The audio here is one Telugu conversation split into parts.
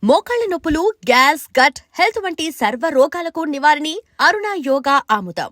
మోకాళ్ల నొప్పులు, గ్యాస్, గట్ హెల్త్ వంటి సర్వ రోగాలకు నివారణి అరుణ యోగా ఆముదం.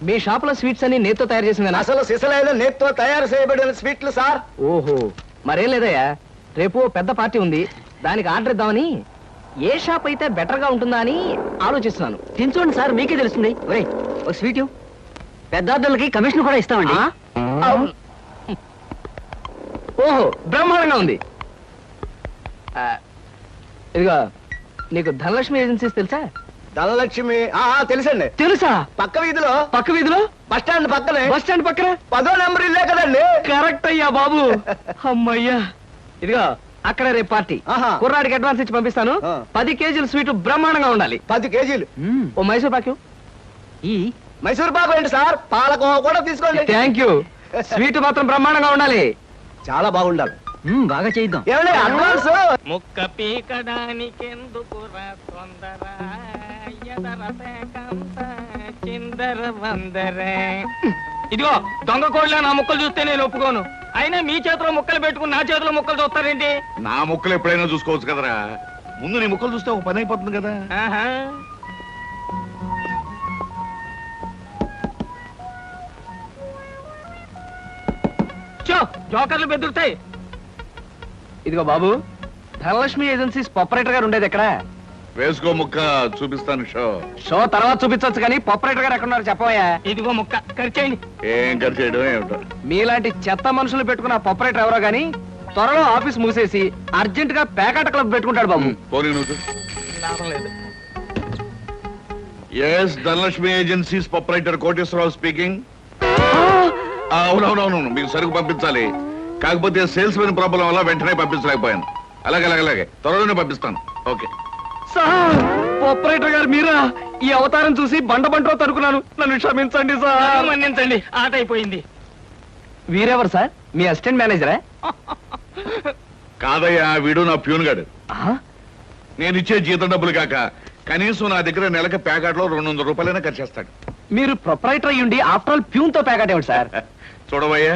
మీ షాప్ లో స్వీట్స్ అన్ని నేత్తో తయారు చేసింది. అసలు సిసలైన నేత్తో తయారు చేయబడిన స్వీట్లు సార్. ఓహో, మరేం లేదయ్యా, రేపు పెద్ద పార్టీ ఉంది, దానికి ఆర్డర్ ఇద్దామని. ఏ షాప్ అయితే బెటర్ గా ఉంటుందా అని ఆలోచిస్తున్నాను. తినచూడండి సార్, మీకే తెలుస్తుంది. ఒరేయ్, ఒక స్వీట్ పెద్దార్థులకి కమిషన్ కూడా ఇస్తామండి. ఓహో, బ్రహ్మాండంగా ఉంది. ఇదిగో, నీకు ధనలక్ష్మి ఏజెన్సీస్ తెలుసా? ధనలక్ష్మి తెలుసండి. తెలుసా? పక్క వీధిలో బస్ స్టాండ్ పక్కన 10వ నెంబర్ ఇల్లే కదండి. కరెక్ట్ అయ్యా బాబు. అమ్మయ్యా, ఇదిగో అక్కడ రేపు పార్టీ. కుర్రాడికి అడ్వాన్స్ ఇచ్చి పంపిస్తాను. 10 కేజీల స్వీట్ బ్రహ్మాండంగా ఉండాలి. 10 కేజీలు. ఓ మైసూర్ పాకు. ఈ మైసూర్ పాకు ఏంటి సార్, పాలకోవా కూడా తీసుకోండి. Thank you. స్వీట్ మాత్రం బ్రహ్మాండంగా ఉండాలి. చాలా బాగుండాలి. బాగా చేద్దాం. ఏమండి అడ్వాన్స్? ముక్క పీకడానికెందుకురా తొందర, చిందర వందరే. ఇదిగో దొంగ కోళ్ళ నా ముక్కలు చూస్తే నేను ఒప్పుకోను. అయినా మీ చేతిలో ముక్కలు పెట్టుకుని నా చేతిలో ముక్కలు చూస్తారేంటి? నా ముక్కలు ఎప్పుడైనా చూసుకోవచ్చు కదరా. ముందు నీ ముక్కలు చూస్తే ఒక పని అయిపోతుంది కదా. జోకర్లు బెదురుతాయి. ఇదిగో బాబు, ధనలక్ష్మి ఏజెన్సీస్ ఆపరేటర్ గారు ఉండేది ఎక్కడ? వేసుకో ముక్క, చూపిస్తాను. షో తర్వాత చూపించవచ్చు కానీ ఆపరేటర్ గారు ఎక్కడున్నారు చెప్పవయ్యా. ఇదిగో ముక్క ఖర్చేయండి. ఏం ఖర్చు చేయడం ఏమిటో. మీలాంటి చెత్త మనుషులు పెట్టుకున్న ఆపరేటర్ ఎవరో గానీ త్వరలో ఆఫీస్ మూసేసి అర్జెంట్ గా పేకాట క్లబ్ పెట్టుకుంటాడు బాబు. పోనీ నువ్వు. లాభం లేదు. Yes, Dhanalakshmi agencies proprietor Koteswara Rao speaking. అవునవునవును, మీకు సరుకు పంపించాలి. కాకపోతే సేల్స్ మెన్ ప్రాబ్లం వల్ల వెంటనే పంపించలేకపోయాను. అలాగే త్వరలోనే పంపిస్తాను. ఓకే సార్, ఆపరేటర్ గారు మీరా? ఈ అవతారం చూసి బండబంటో తరుకున్నాను, నన్ను క్షమించండి సార్. మన్నించండి, ఆట అయిపోయింది. వీరెవరు సార్? మీ అసిస్టెంట్ మేనేజరా? కాదయ్యా, వీడు నా ప్యూన్ గాడు. నేను ఇచ్చే జీతం డబ్బులు కాక కనీసం నా దగ్గర నెలకి ప్యాకెట్లో 200 రూపాయలైనా ఖర్చు చేస్తాడు. మీరు ప్రొపరైటర్ అయ్యుండి ఆఫ్టర్ ఆల్ ప్యూన్ తో ప్యాకెట్ ఏమిటి సార్? చూడవయ్యా,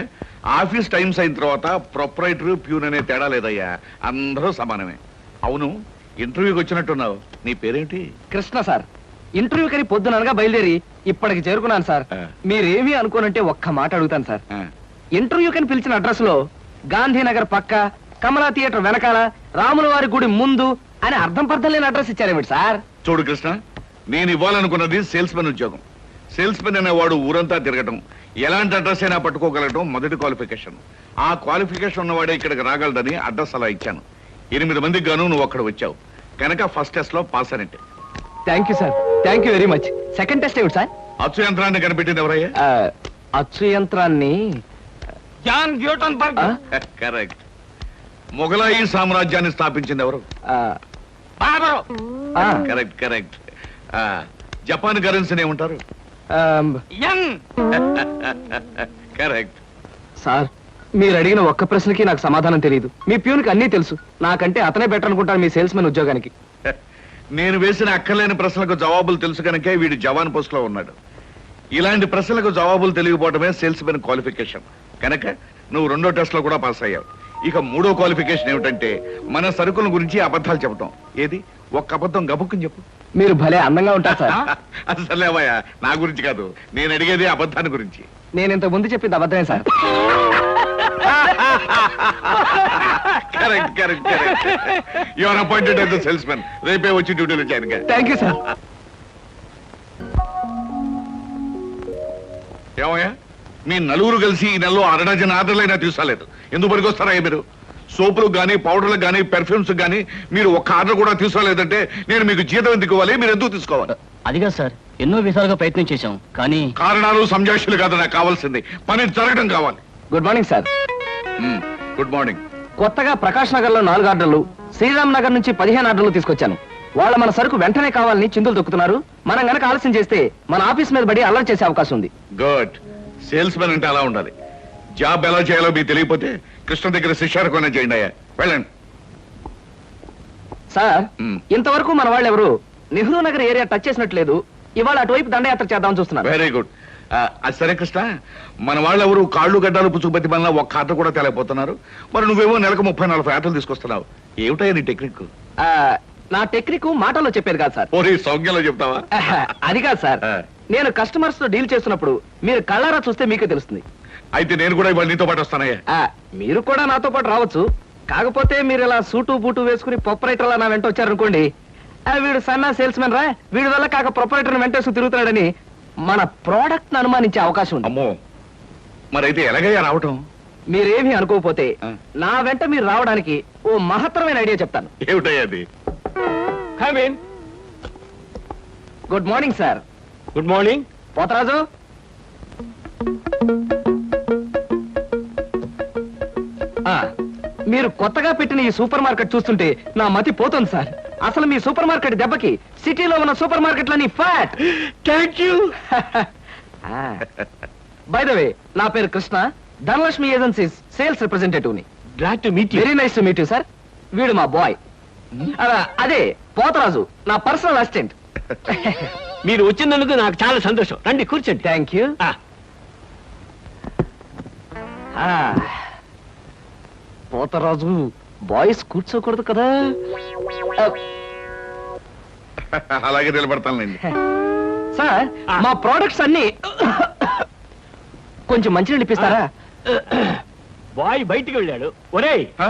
ఆఫీస్ టైమ్స్ అయిన తర్వాత ప్రొపరైటర్ ప్యూన్ అనే తేడా లేదయ్యా, అందరూ సమానమే. అవును, ఇంటర్వ్యూకి వచ్చినట్టున్నావు, నీ పేరేంటి? కృష్ణ సార్. ఇంటర్వ్యూ కని పొద్దుననగా బయలుదేరి ఇప్పటికి చేరుకున్నాను సార్. మీరేమీ అనుకోనంటే ఒక్క మాట అడుగుతాను సార్. ఇంటర్వ్యూ కని పిలిచిన అడ్రస్ లో గాంధీనగర్ పక్క, కమలా థియేటర్ వెనకాల, రాముల వారి గుడి ముందు అని అర్థం పర్థం లేని అడ్రస్ ఇచ్చారేమిటి సార్? చూడు కృష్ణ, నేను ఇవ్వాలనుకున్నది సేల్స్ మెన్ ఉద్యోగం. సేల్స్ మెన్ అనేవాడు ఊరంతా తిరగటం, ఎలాంటి అడ్రస్ అయినా పట్టుకోగలగటం మొదటి క్వాలిఫికేషన్. ఆ క్వాలిఫికేషన్ ఉన్నవాడే ఇక్కడికి రాగలడని అడ్రస్ అలా ఇచ్చాను. 8 మందికి గాను నువ్వు అక్కడ వచ్చావు కనుక ఫస్ట్ టెస్ట్ లో పాస్ అనేట్టే. Thank you sir, thank you very much. Second test ఏమిటి సార్? అచ్చు యంత్రాన్ని కనిపెట్టింది ఎవరయ్యా? అచ్చు యంత్రాన్ని జాన్ గ్యూటన్బర్గ్. కరెక్ట్. మొఘలాయి సామ్రాజ్యాన్ని స్థాపించింది ఎవరు? బాబరు. కరెక్ట్. జపాన్ కరెన్సీని ఏమంటారు? యం. కరెక్ట్. సార్, మీరు అడిగిన ఒక్క ప్రశ్నకి నాకు సమాధానం తెలియదు. మీ ప్యూన్కి అన్నీ తెలుసు. నాకంటే అతనే బెటర్ అనుకుంటాను మీ సేల్స్ మెన్ ఉద్యోగానికి. నేను వేసిన అక్కర్లేని ప్రశ్నలకు జవాబులు తెలుసు కనుకే వీడు జవాన్ పోస్ట్ లో ఉన్నాడు. ఇలాంటి ప్రశ్నలకు జవాబులు తెలియకపోవడమే సేల్స్ మెన్ క్వాలిఫికేషన్. కనుక నువ్వు 2వ టెస్ట్ లో కూడా పాస్ అయ్యావు. ఇక 3వ క్వాలిఫికేషన్ ఏమిటంటే మన సరుకుల గురించి అబద్ధాలు చెప్పటం. ఏది ఒక్క అబద్ధం గబుక్కుని చెప్పు. మీరు భలే అందంగా ఉంటారు సార్. అసలేవయ్యా నా గురించి కాదు, నేను అడిగేది అబద్ధాన్ని గురించి. నేను ఇంతకు ముందు చెప్పింది అబద్ధమే sir. Correct correct correct. You are appointed as the salesmen. రేపే వచ్చి డ్యూటీలో జాయిన్ గా. Thank you sir. ఏమయ్యా, మీ నలుగురు కలిసి ఈ నెలలో 6 డజన్ ఆర్డర్లైనా తీసుకోలేదు. ఎందుకు పనికొస్తారా మీరు? సోపులకు కానీ పౌడర్లకు కానీ పెర్ఫ్యూమ్స్ కానీ మీరు ఒక్క ఆర్డర్ కూడా తీసుకోలేదంటే నేను మీకు జీతం ఎందుకు ఇవ్వాలి? మీరు ఎందుకు తీసుకోవాలి? అదిగా సార్, ఎన్నో విధాలుగా ప్రయత్నం చేశాం కానీ కారణాలు సంజాషులు కాదు నాకు కావాల్సింది, పని జరగడం కావాలి. Good morning sir. Good morning. కొత్తగా ప్రకాష్ నగర్ లో 4 ఆర్డర్లు, శ్రీరామ్ నగర్ నుంచి 15 ఆర్డర్లు తీసుకొచ్చాను. వాళ్ళ మన సరుకు వెంటనే కావాలని చిందులు దొక్కుతున్నారు. మనం గనక ఆలస్యం చేస్తే మన ఆఫీస్ మీద పడి అల్లరి చేసే అవకాశం ఉంది. గుడ్. సేల్స్ మెన్ అంటే అలా ఉండాలి. జాబ్ ఎలా చేయాలో మీకు తెలియకపోతే కృష్ణ దగ్గర శిష్యారకమైనా చేయండి అయ్యా. వెళ్ళండి. సార్, మ్మ్. ఇంతవరకు మన వాళ్ళు ఎవరు నెహ్రూ నగర్ ఏరియా టచ్ చేసినట్లేదు. ఇవాళ అటువైపు దండయాత్ర చేద్దామని చూస్తున్నారు. Very good. అది సరే కృష్ణ, మన వాళ్ళు ఎవరు కాళ్ళు గడ్డాలు పుచ్చుకుపతి వల్ల ఒక్క ఆర్డర్ కూడా తేలేకపోతున్నారు. మరి నువ్వేమో నెలకు 30-40 ఆర్డర్లు తీసుకొస్తున్నావు. ఏమిటయ్యా నీ టెక్నిక్? ఆ, నా టెక్నిక్ మాటల్లో చెప్పేది కాదు సార్. పోనీ సౌజ్ఞలో చెప్తావా? అది కాదు సార్. ఆ. నేను కస్టమర్స్ తో డీల్ చేస్తున్నప్పుడు మీరు కళ్ళారా చూస్తే మీకే తెలుస్తుంది. అయితే నేను కూడా ఇవాళ నీతో పాటు వస్తానయ్యా. మీరు కూడా నాతో పాటు రావచ్చు. కాకపోతే మీరు ఇలా సూటు బూటు వేసుకుని ప్రొపరేటర్లా నా వెంట వచ్చారనుకోండి, వీడు సన్నా సేల్స్ మెన్ రా, వీడి వల్ల కాక ప్రొపరేటర్ వెంటేసుకు తిరుగుతున్నాడని మన ప్రోడక్ట్ ను అనుమానించే అవకాశం ఉంది. అమ్మో, మరైతే ఎలాగయ్యా రావటం? మీరేమీ అనుకోకపోతే ఆ. నా వెంట మీరు రావడానికి ఓ మహత్తరమైన ఐడియా చెప్తాను. ఏమిటయ్యా అది? Come in. Good morning sir. Good morning. Potharaju, మీరు కొత్తగా పెట్టిన ఈ సూపర్ మార్కెట్ చూస్తుంటే నా మతి పోతుంది సార్. అసలు మీ సూపర్ మార్కెట్ దెబ్బకి సిటీలో ఉన్న సూపర్ మార్కెట్లన్నీ fat. Thank you. By the way, నా పేరు Krishna, Dhanalakshmi agencies sales representative ని. Glad to meet you. Very nice to meet you sir. వీడు మా బాయ్. అదే పోతరాజు, నా పర్సనల్ అసిస్టెంట్. మీరు వచ్చినందుకు నాకు చాలా సంతోషం. రండి కూర్చోండి. Thank you. పోతరాజు, బాయ్స్ కూర్చోకూడదు కదా. అలాగే నిలబడతానులేండి. సార్, మా ప్రోడక్ట్స్ అన్ని కొంచెం మంచినీళ్ళు ఇప్పిస్తారా? బాయ్ బయటికి వెళ్ళాడు. ఒరేయ్, ఆ?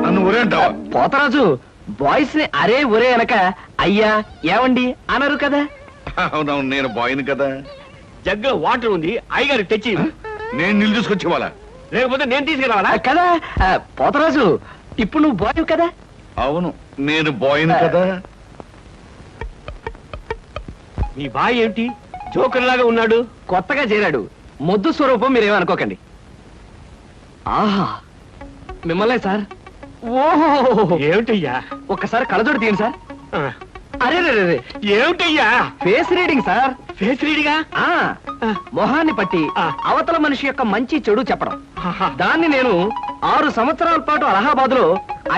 నన్ను ఊరే అంటావా? పోతరాజు, బాయ్స్ ని అరే ఒరే అనక అయ్యా ఏమండి అనరు కదా. అవునవును, నేను బాయ్ని కదా. జగ్గులో వాటర్ ఉంది, అయ్యగారికి తెచ్చి ఇవ్వు. నేను నీళ్ళు తీసుకొచ్చేవాళ్ళ. లేకపోతే నేను తీసుకురావాలా? కదా పోతరాజు, ఇప్పుడు నువ్వు బాయ్ కదా. అవును, నేను బాయ్ని కదా. మీ బాయ్ ఏమిటి జోకర్ లాగా ఉన్నాడు? కొత్తగా చేరాడు, మొద్దు స్వరూపం, మీరేమనుకోకండి. ఆహా, మిమ్మల్నే సార్. ఓహో, ఏమిటయ్యా? ఒక్కసారి కళ్ళజోడు తీయండి సార్. ఆ, అరే రే రే, ఏమిటయ్యా? Face reading sir. ఫేస్ రీడిగా? ఆ మొహాన్ని పట్టి ఆ. అవతల మనిషి యొక్క మంచి చెడు చెప్పడం. ఆహా. దాన్ని నేను 6 సంవత్సరాల పాటు అలహాబాద్ లో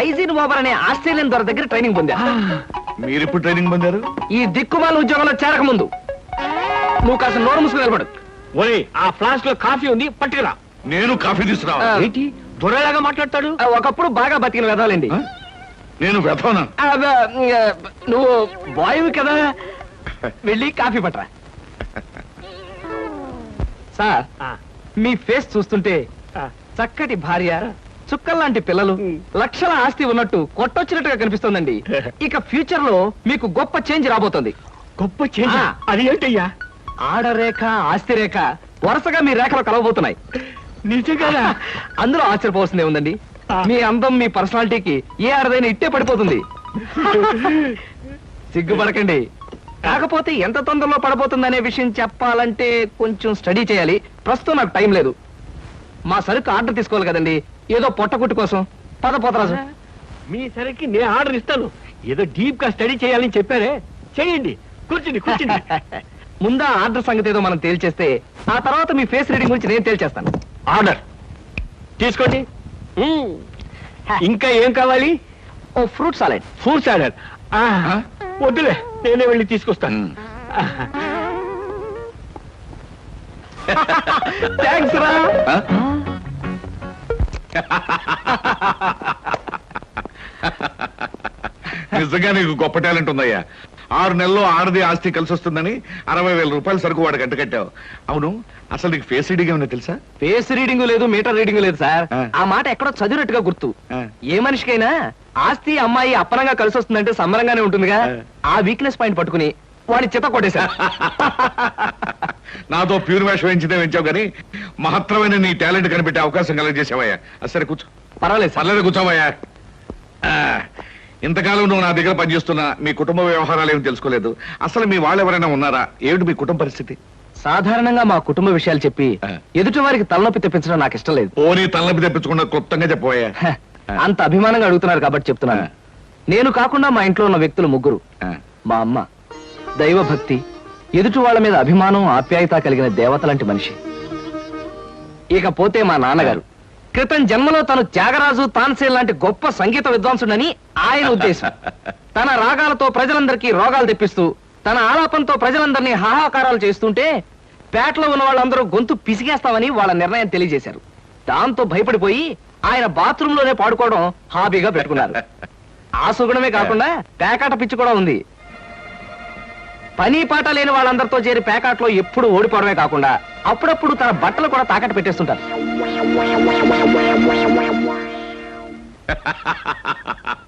ఐజిన్ ఓవర్ అనే ఆస్ట్రేలియన్ దొర దగ్గర ట్రైనింగ్ పొందా. మీరు ఇప్పుడు ట్రైనింగ్ పొందారు? ఈ దిక్కుమాల ఉద్యోగంలో చేరక ముందు. నువ్వు కాస్త నోరు మూసుకుని నిలబడు. ఒరేయ్, ఆ ఫ్లాస్క్ లో కాఫీ ఉంది, పట్టుకురా. నేను కాఫీ తీసుకురావా? ఆ. ఏంటి దొరలాగా మాట్లాడతాడు? ఒకప్పుడు బాగా బతికిన వెదవాలండి. ఆ? నేను వెతవనా? నువ్వు బాయ్ కదా, వెళ్ళి కాఫీ పట్టరా. సార్, ఆ, మీ ఫేస్ చూస్తుంటే ఆ. చక్కటి భార్య, చుక్కల్లాంటి పిల్లలు, లక్షల ఆస్తి ఉన్నట్టు కొట్టొచ్చినట్టుగా కనిపిస్తోందండి. ఇక ఫ్యూచర్ లో మీకు గొప్ప చేంజ్ రాబోతుంది. గొప్ప చేంజ్. ఆ. అది ఏంటయ్యా? ఆడరేఖ, ఆస్తి రేఖ వరుసగా మీ రేఖలు కలవబోతున్నాయి. నిజంగా? అందులో ఆశ్చర్యపోవాల్సిందే ఉందండి. ఆ. మీ అందం, మీ పర్సనాలిటీకి ఏ ఆడదైనా ఇట్టే పడిపోతుంది. సిగ్గుపడకండి. కాకపోతే ఎంత తొందరలో పడబోతుందనే విషయం చెప్పాలంటే కొంచెం స్టడీ చేయాలి. ప్రస్తుతం నాకు టైం లేదు. మా సరుకు ఆర్డర్ తీసుకోవాలి కదండి, ఏదో పొట్టకుట్టు కోసం. పద పోతరాజు. మీ సరికి నేను ఆర్డర్ ఇస్తాను. ఏదో డీప్ గా స్టడీ చేయాలని చెప్పారే, చేయండి. కూర్చుని కూర్చుని. ముందా ఆర్డర్ సంగతి ఏదో మనం తేల్చేస్తే ఆ తర్వాత మీ ఫేస్ రీడింగ్ గురించి నేను తేల్చేస్తాను. ఆర్డర్ తీసుకోండి. ఇంకా ఏం కావాలి? ఓ ఫ్రూట్ సాలెడ్. Fruit salad. వద్దులే, నేనే వెళ్ళి తీసుకొస్తాను. థ్యాంక్స్ రా. నిజంగా నీకు గొప్ప టాలెంట్ ఉందయ్యా. 6 నెలల్లో ఆడది ఆస్తి కలిసి వస్తుందని 60,000 రూపాయల సరుకు వాడికి అంటకట్టావు. అవును, అసలు నీకు ఫేస్ రీడింగ్ ఏమన్నా తెలుసా? ఫేస్ రీడింగ్ లేదు, మీటర్ రీడింగ్ లేదు సార్. ఆ. ఆ మాట ఎక్కడో చదివినట్టుగా గుర్తు. ఆ. ఏ మనిషికైనా ఆస్తి అమ్మాయి అప్పనంగా కలిసి వస్తుందంటే సంబరంగానే ఉంటుందిగా. ఆ. ఆ వీక్నెస్ పాయింట్ పట్టుకుని వాడిని చిత్త కొట్టేశా. నాతో ప్యూర్ వేషం వేయించితే వేయించావు కానీ మహత్తరమైన నీ టాలెంట్ కనిపెట్టే అవకాశం కలగజేసావయ్యా. సరే కూర్చో. పర్వాలేదు సార్. పర్లేదు కూర్చోవయ్యా. ఆ, ఇంతకాలం నువ్వు నా దగ్గర పనిచేస్తున్నా మీ కుటుంబ వ్యవహారాలు ఏమి తెలుసుకోలేదు. అసలు మీ వాళ్ళు ఎవరైనా ఉన్నారా? ఏమిటి మీ కుటుంబ పరిస్థితి? సాధారణంగా మా కుటుంబ విషయాలు చెప్పి ఆ. ఎదుటి వారికి తలనొప్పి తెప్పించడం నాకు ఇష్టం లేదు. పోనీ తలనొప్పి తెప్పించకుండా క్లుప్తంగా చెప్పబోయా. హ, అంత అభిమానంగా అడుగుతున్నారు కాబట్టి చెప్తున్నాను. ఆ. నేను కాకుండా మా ఇంట్లో ఉన్న వ్యక్తులు 3. మా అమ్మ దైవభక్తి, ఎదుటి వాళ్ళ మీద అభిమానం ఆప్యాయత కలిగిన దేవత లాంటి మనిషి. ఇకపోతే మా నాన్నగారు క్రితం జన్మలో తను త్యాగరాజు, తాన్సేన్ లాంటి గొప్ప సంగీత విద్వాంసుడని ఆయన ఉద్దేశం. తన రాగాలతో ప్రజలందరికీ రోగాలు తెప్పిస్తూ తన ఆలాపంతో ప్రజలందరినీ హాహాకారాలు చేస్తుంటే పేటలో ఉన్న వాళ్ళందరూ గొంతు పిసిగేస్తామని వాళ్ళ నిర్ణయం తెలియజేశారు. దాంతో భయపడిపోయి ఆయన బాత్రూమ్ లోనే పాడుకోవడం హాబీగా పెట్టుకున్నారు. ఆ సుగుణమే కాకుండా పేకాట పిచ్చి కూడా ఉంది. పని పాట లేని వాళ్ళందరితో చేరి పేకాట్లో ఎప్పుడు ఓడిపోవడమే కాకుండా అప్పుడప్పుడు తన బట్టలు కూడా తాకట్టు పెట్టేస్తుంటారు.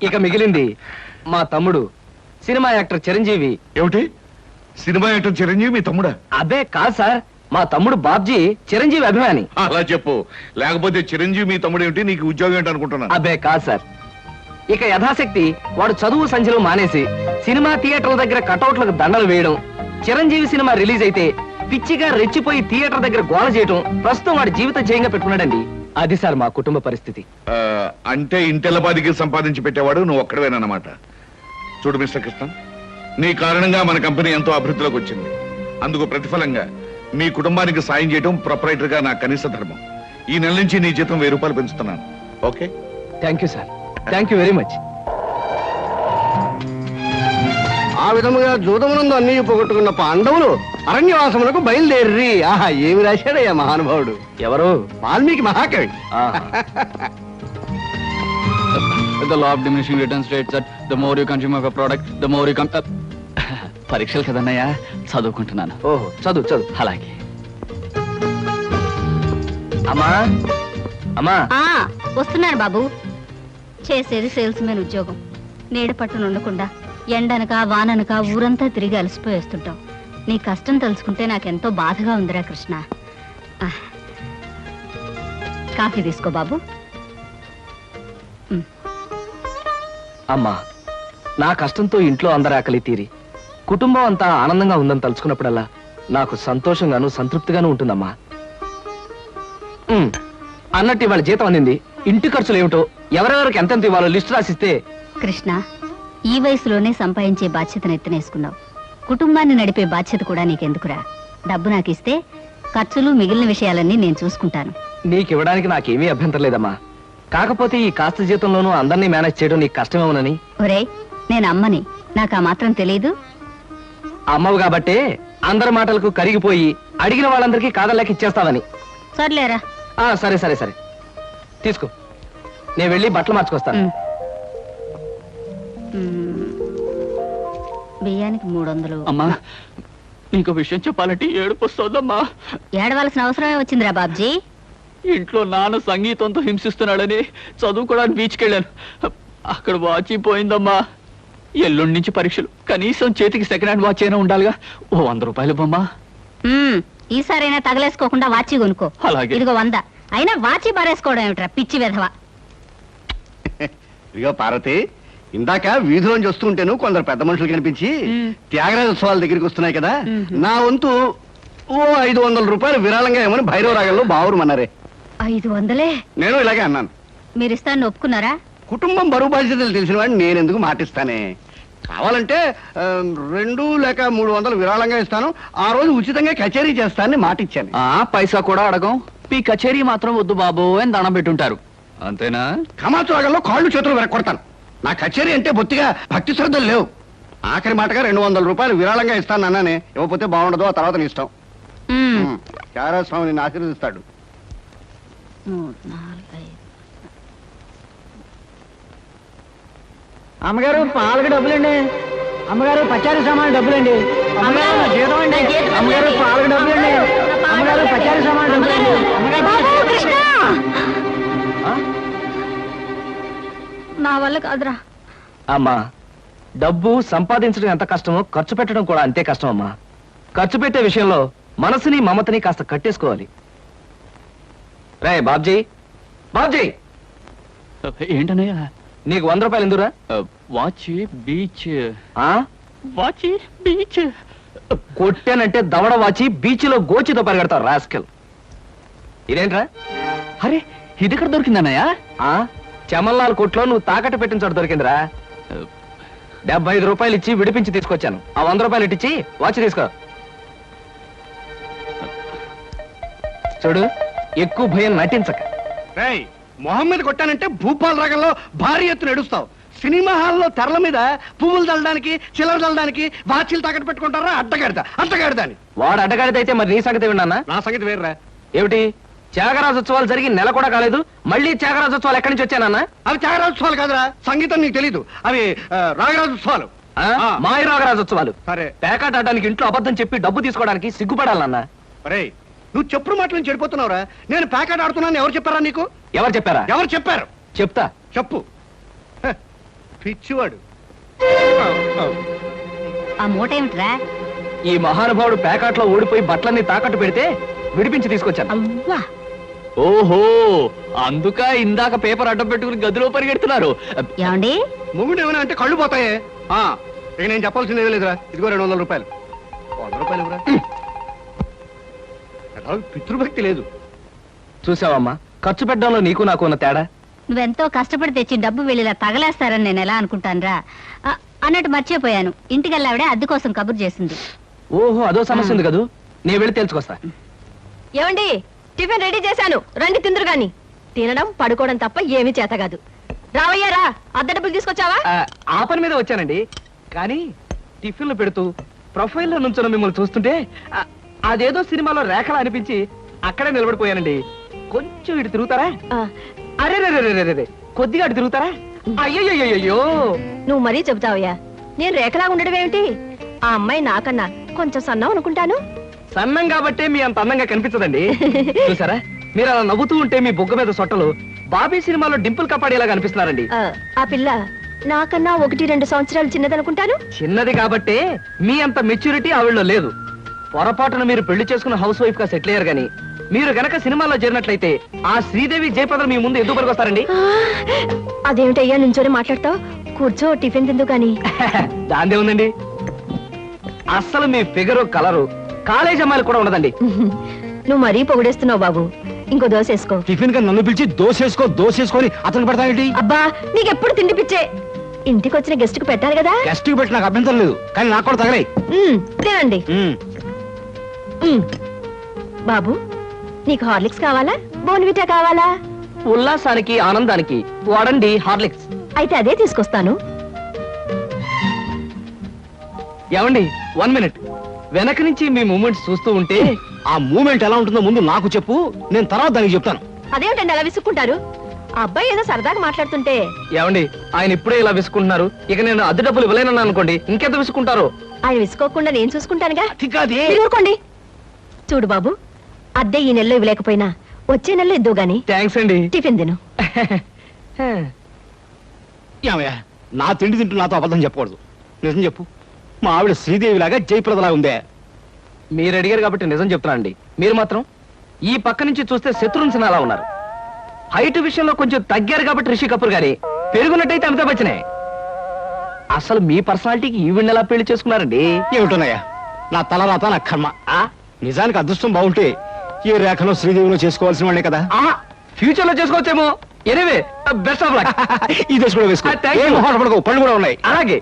ఇక మిగిలింది మా తమ్ముడు సినిమా యాక్టర్ చిరంజీవి. ఏమిటి, సినిమా యాక్టర్ చిరంజీవి మీ తమ్ముడా? అబ్బే కాదు సార్, మా తమ్ముడు బాబ్జీ చిరంజీవి అభిమాని. అలా చెప్పు, లేకపోతే చిరంజీవి మీ తమ్ముడు ఏమిటి, నీకు ఉద్యోగం ఏంటి అనుకుంటున్నాను. అబ్బే కాదు సార్, ఇక యథాశక్తి వాడు చదువు సంధ్యలు మానేసి సినిమా థియేటర్ల దగ్గర కటౌట్లకు దండలు వేయడం, చిరంజీవి సినిమా రిలీజ్ అయితే పిచ్చిగా రెచ్చిపోయి థియేటర్ దగ్గర గోల చేయడం ప్రస్తుతం వాడి జీవిత జయంగా పెట్టుకున్నాడండి. అది సార్ మా కుటుంబ పరిస్థితి. ఆ, అంటే ఇంటెల్లపాదికి సంపాదించి పెట్టేవాడు నువ్వు ఒక్కడవేనన్నమాట. చూడు మిస్టర్ కృష్ణ, నీ కారణంగా మన కంపెనీ ఎంతో అభివృద్ధిలోకి వచ్చింది. అందుకు ప్రతిఫలంగా మీ కుటుంబానికి సాయం చేయడం ప్రొపరైటర్ గా నా కనీస ధర్మం. ఈ నెల నుంచి నీ జీతం 1000 రూపాయలు పెంచుతున్నాను. Okay? Thank you sir, thank you very much. ఆ విధముగా జూదమునందు అన్ని పోగొట్టుకున్న పాండవులు అరణ్యవాసములకు బయలుదేరి. ఆహా, ఏమి రాశాడయ్యా మహానుభావుడు. ఎవరు? వాల్మీకి మహాకవి. ఆహా. The law of diminishing returns states that the more you consume of a product, the more you పరీక్షలు కదన్నయ్యా, చదువుకుంటున్నాను. ఓహో, చదువు చదువు. అలాగే. అమ్మా అమ్మా, వస్తున్నాను బాబు. చేసేది సేల్స్ మెన్ ఉద్యోగం. నీడ పట్టున ఉండకుండా ఎండనక వాననక ఊరంతా తిరిగి అలసిపోయి వస్తుంటాం. నీ కష్టం తలుచుకుంటే నాకెంతో బాధగా ఉందిరా కృష్ణ. కాఫీ తీసుకో బాబు. అమ్మా, నా కష్టంతో ఇంట్లో అందరి ఆకలి తీరి కుటుంబం అంతా ఆనందంగా ఉందని తలుచుకున్నప్పుడల్లా నాకు సంతోషంగాను సంతృప్తిగాను ఉంటుందమ్మా. అన్నట్టు ఇవాళ జీతం అందింది. ఇంటి ఖర్చులు ఏమిటో, ఎవరెవరికి ఎంతెంత ఇవ్వాలో లిస్టు రాసిస్తే. కృష్ణ, ఈ వయసులోనే సంపాదించే బాధ్యతను ఎత్తనేసుకున్నావు. కుటుంబాన్ని నడిపే బాధ్యత కూడా నీకెందుకురా? డబ్బు నాకు ఇస్తే ఖర్చులు మిగిలిన విషయాలన్నీ నేను చూసుకుంటాను. నీకివ్వడానికి నాకేమీ అభ్యంతరం లేదమ్మా. కాకపోతే ఈ కాస్త జీతంలోనూ అందరినీ మేనేజ్ చేయడం నీకు కష్టమేమోనని. ఒరే, నేను అమ్మని, నాకు ఆ మాత్రం తెలియదు. అమ్మవు కాబట్టే అందరి మాటలకు కరిగిపోయి అడిగిన వాళ్ళందరికీ కాదలేక ఇచ్చేస్తావని. సర్లేరా. సరే సరే సరే, తీసుకో. నేను వెళ్ళి బట్టలు మార్చుకొస్తాను. బియ్యానికి 300. అమ్మా, ఇంకో విషయం చెప్పాలంటే ఏడుపు వస్తోందమ్మా. ఏడవలసిన అవసరమే వచ్చిందిరా బాబ్జీ. ఇంట్లో నాన్న సంగీతంతో హింసిస్తున్నాడని చదువుకోవడానికి బీచ్కి వెళ్ళాను. అక్కడ వాచ్ పోయిందమ్మా. ఎల్లుండి నుంచి పరీక్షలు. కనీసం చేతికి సెకండ్ హ్యాండ్ వాచ్ అయినా ఉండాలిగా. ఓ 100 రూపాయలు బొమ్మా. ఈసారైనా తగలేసుకోకుండా వాచి కొనుక్కో. అలాగే. ఇదిగో 100. అయినా వాచి బారేసుకోవడం ఏమిట్రా పిచ్చి విధవ. ఇదిగో పార్వతి, ఇందాక వీధిలోంచి వస్తుంటేను కొందరు పెద్ద మనుషులు కనిపించి త్యాగరాజ ఉత్సవాల దగ్గరికి వస్తున్నాయి కదా, నా వంతు ఓ 500 రూపాయలు విరాళంగా ఏమని భైరవ రాగంలో బావురమన్నారే. 500? నేను ఇలాగే అన్నాను. మీరు ఇస్తాను ఒప్పుకున్నారా? కుటుంబం బరువు బాధ్యతలు తెలిసిన వాడిని నేను ఎందుకు మాటిస్తానే. కావాలంటే 2 లేక 300 విరాళంగా ఇస్తాను. ఆ రోజు ఉచితంగా కచేరీ చేస్తానని మాటిచ్చాను. పైసా కూడా అడగం. మీ కచేరీ మాత్రం వద్దు బాబు అని దండం పెట్టుంటారు. అంతేనా? కమాచు రాగంలో కాళ్ళు చేతులు వెరకొడతాను. నా కచేరీ అంటే బొత్తిగా భక్తి శ్రద్ధలు లేవు. ఆఖరి మాటగా 200 రూపాయలు విరాళంగా ఇస్తాను అన్నానే. ఇవ్వకపోతే బాగుండదు, ఆ తర్వాత నీ ఇష్టం. త్యాగరాజ స్వామి నిన్ను ఆశీర్వదిస్తాడు. 3, 4, 5. అమ్మగారు, పాలకి డబ్బులండి. అమ్మగారు పచారీ సామాన్ డబ్బులండి. అమ్మగారు నా జీతం అండి. అమ్మగారు పాలకు డబ్బులండి. అమ్మగారు పచారీ సామాన్ డబ్బులండి. నా వల్ల కాదురా. అమ్మా, డబ్బు సంపాదించడం ఎంత కష్టమో ఖర్చు పెట్టడం కూడా అంతే కష్టం అమ్మా. ఖర్చు పెట్టే విషయంలో మనసుని మమతని కాస్త కట్టేసుకోవాలి. రే బాబ్జీ, బాబ్జీ, ఏంటనయ్యా? నీకు 100 రూపాయలు ఎందురా? Watch beach. ఆ? Watch beach. కొట్టానంటే దవడ వాచి బీచ్లో గోచితో పరిగెడతావు రాస్కెల్. ఇదేంట్రా? అరే, ఇది ఎక్కడ దొరికిందన్నయ్యా? ఆ చమల్లాల్ కొట్లో నువ్వు తాకట్టు పెట్టిన చోట దొరికిందిరా. 75 రూపాయలు ఇచ్చి విడిపించి తీసుకొచ్చాను. ఆ 100 రూపాయలు ఇట్టించి వాచ్ తీసుకో. చూడు, ఎక్కువ భయం నటించక. మొహం మీద కొట్టానంటే భూపాల్ రాగంలో భారీ ఎత్తున ఎడుస్తావు. సినిమా హాల్లో తెరల మీద పువ్వులు చల్లడానికి, చిల్లర చల్లడానికి వాచీలు తాకట్టు పెట్టుకుంటారా? అడ్డగాడిదాని. వాడు అడ్డగాడిదైతే మరి నీ సంగతి విన్నానా? నా సంగతి వేర్రా. ఏమిటి, త్యాగరాజోత్సవాలు జరిగి నెల కూడా కాలేదు, మళ్ళీ త్యాగరాజోత్సవాలు ఎక్కడి నుంచి వచ్చానన్నా? అవి త్యాగరాజోత్సవాలు కాదురా, సంగీతం నీకు తెలీదు. అవి రాగరాజోత్సవాలు. మాయ రాగరాజోత్సవాలు. సరే, పేకాట ఆడడానికి ఇంట్లో అబద్ధం చెప్పి డబ్బు తీసుకోవడానికి సిగ్గుపడాలన్నా. అరే నువ్వు చెప్పుడు మాటలు నుంచి చెడిపోతున్నావురా. నేను ప్యాకెట్ ఆడుతున్నాను ఎవరు చెప్పారా నీకు? ఎవరు చెప్పారా? ఎవరు చెప్పారు? చెప్తా, చెప్పు. పిచ్చివాడు. ఆ మూట ఏమిట్రా? ఈ మహానుభావుడు పేకాట్లో ఓడిపోయి బట్టలన్నీ తాకట్టు పెడితే విడిపించి తీసుకొచ్చాను. అవ్వా, ఓహో, అందుక ఇందాక పేపర్ అడ్డం పెట్టుకుని గదిలో పరిగెడుతున్నారు. ఏమండి? మొగుడు ఏమైనా అంటే కళ్ళు పోతాయే. ఇక నేను చెప్పాల్సింది ఏమీ లేదురా. ఇదిగో 200 రూపాయలు. 100 రూపాయలు ఇవ్వరా. పితృభక్తి లేదు. చూసావమ్మా, ఖర్చు పెట్టడంలో నీకు నాకు ఉన్న తేడా. నువ్వెంతో కష్టపడి తెచ్చి డబ్బు వెళ్ళిలా తగలేస్తారని నేను ఎలా అనుకుంటానురా. అన్నట్టు మర్చిపోయాను, ఇంటికెళ్ళావిడే అద్దె కోసం కబురు చేసింది. ఓహో, అదో సమస్య ఉంది కదూ. నేను వెళ్ళి తెలుసుకొస్తా. ఏమండి, టిఫిన్ రెడీ చేశాను, రండి తిందురు గాని. తినడం పడుకోవడం తప్ప ఏమీ చేత కాదు. రావయ్యారా, అద్దె డబ్బులు తీసుకొచ్చావా? ఆ పని మీద వచ్చానండి. కానీ టిఫిన్లు పెడుతూ ప్రొఫైల్లో నుంచున్న మిమ్మల్ని చూస్తుంటే అదేదో సినిమాలో రేఖలా అనిపించి అక్కడే నిలబడిపోయానండి. కొంచెం ఇటు తిరుగుతారా? అరే రే, కొద్దిగా అటు తిరుగుతారా? అయ్యయ్యో, నువ్వు మరీ చెబుతావయ్యా. నేను రేఖలా ఉండడం ఏమిటి? ఆ అమ్మాయి నాకన్నా కొంచెం సన్నం అనుకుంటాను. సన్నం కాబట్టే మీ అంత అందంగా కనిపించదండి. చూసారా, మీరు అలా నవ్వుతూ ఉంటే మీ బొగ్గ మీద సొట్టలు బాబీ సినిమాలో డింపుల్ కపాడేలా కనిపిస్తున్నారండి. ఆ పిల్ల నాకన్నా 1-2 సంవత్సరాలు చిన్నదనుకుంటాను. చిన్నది కాబట్టే మీ అంత మెచ్యూరిటీ ఆవిడలో లేదు. పొరపాటున మీరు పెళ్లి చేసుకున్న హౌస్ వైఫ్ గా సెటిల్ అయ్యారు గానీ మీరు గనక సినిమాలో చేరినట్లయితే ఆ శ్రీదేవి జయప్రద మీ ముందు ఎందుకు పనికొస్తారండి? అదేమిటయ్యా నుంచోనే మాట్లాడతావు? కూర్చో, టిఫిన్ తిందు గాని. దాందే ఉందండి. అస్సలు మీ ఫిగరు కలరు కాలేజ్ అమ్మాయిలు కూడా ఉండదండి. నువ్వు మరీ పొగిడేస్తున్నావు బాబు. ఇంకో దోశ వేసుకో. టిఫిన్ గా నన్ను పిలిచి దోసేసుకొని అతను పెడతానేంటి? అబ్బా, నీకెప్పుడు తిండి పిచ్చే. ఇంటికి వచ్చిన గెస్ట్ కు పెట్టాలి కదా. గెస్ట్ కి పెట్టి నాకు అభ్యంతరం లేదు, కానీ నాకు కూడా తగలే. తినండి. బాబు, నీకు హార్లిక్స్ కావాలా, బోన్విటా కావాలా? ఉల్లాసానికి ఆనందానికి వాడండి హార్లిక్స్. అయితే అదే తీసుకొస్తాను. ఏమండి, 1 మినిట్. వెనక నుంచి మీ మూమెంట్స్ చూస్తూ ఉంటే ఆ మూమెంట్ ఎలా ఉంటుందో ముందు నాకు చెప్పు, నేను తర్వాత దానికి చెప్తాను. అదేమిటండి అలా విసుక్కుంటారు? ఆ అబ్బాయి ఏదో సరదాగా మాట్లాడుతుంటే. ఏమండి, ఆయన ఇప్పుడే ఇలా విసుకుంటున్నారు. ఇక నేను అద్దె డబ్బులు ఇవ్వలేనన్నా అనుకోండి, ఇంకెంత విసుకుంటారు. ఆయన విసుకోకుండా నేను చూసుకుంటానుగా. అది మీరు ఊరుకోండి. చూడు బాబు, అద్దె ఈ నెలలో ఇవ్వలేకపోయినా వచ్చే నెలలో ఇద్దు గాని. థ్యాంక్స్ అండి. టిఫిన్ తిను. ఏమయ్యా, నా తిండి తింటూ నాతో అబద్ధం చెప్పకూడదు. నిజం చెప్పు, మా ఆవిడ శ్రీదేవి లాగా జయప్రదలా ఉందే? మీరు అడిగారు కాబట్టి నిజం చెప్తున్నా అండి. మీరు మాత్రం ఈ పక్క నుంచి చూస్తే శత్రుఘ్న సిన్హా అలా ఉన్నారు. హైట్ విషయంలో కొంచెం తగ్గారు కాబట్టి రిషి కపూర్ గారి, పెరుగున్నట్టయితే అమితాబ్ బచ్చనే. అసలు మీ పర్సనాలిటీకి ఈవిడ ఎలా పెళ్లి చేసుకున్నారండి? ఏమిటోనయ్యా, నా తలరాత నా కర్మ. నిజానికి అదృష్టం బాగుంటే ఏ రేఖలో శ్రీదేవిలో చేసుకోవాల్సిన వాళ్ళే కదా. ఫ్యూచర్ లో చేసుకోవచ్చేమో. Anyway, best of luck. ఈ దశ కూడా వేసుకో. ఏం మొహాట పడకు, పళ్ళు కూడా ఉన్నాయి. అలాగే.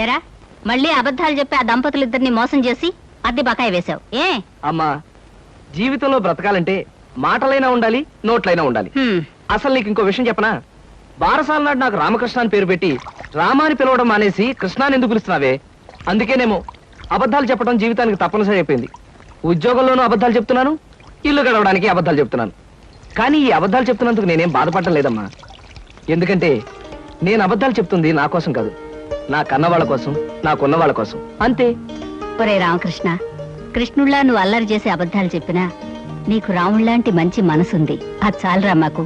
ఏరా, మళ్ళీ అబద్ధాలు చెప్పి ఆ దంపతులిద్దరిని మోసం చేసి అద్దె బకాయి వేశావు ఏ? అమ్మా, జీవితంలో బ్రతకాలంటే మాటలైనా ఉండాలి, నోట్లైనా ఉండాలి. అసలు నీకు ఇంకో విషయం చెప్పనా? బారసాల నాడు నాకు రామకృష్ణ అని పేరు పెట్టి రామాని పిలవడం మానేసి కృష్ణాని ఎందుకు పిలుస్తున్నావే? అందుకేనేమో అబద్ధాలు చెప్పడం జీవితానికి తప్పనిసరి అయిపోయింది. ఉద్యోగంలోనూ అబద్ధాలు చెప్తున్నాను, ఇల్లు గడవడానికి అబద్ధాలు చెప్తున్నాను. కానీ ఈ అబద్ధాలు చెప్తున్నందుకు నేనేం బాధపడటం లేదమ్మా. ఎందుకంటే నేను అబద్ధాలు చెప్తుంది నా కోసం కాదు, నా కన్న వాళ్ళ కోసం, నాకున్న వాళ్ళ కోసం అంతే. ఒరే రామకృష్ణ, కృష్ణుళ్ళ నువ్వు అల్లరి చేసే అబద్ధాలు చెప్పినా నీకు రాముళ్లాంటి మంచి మనసుంది. అది చాలరా మాకు.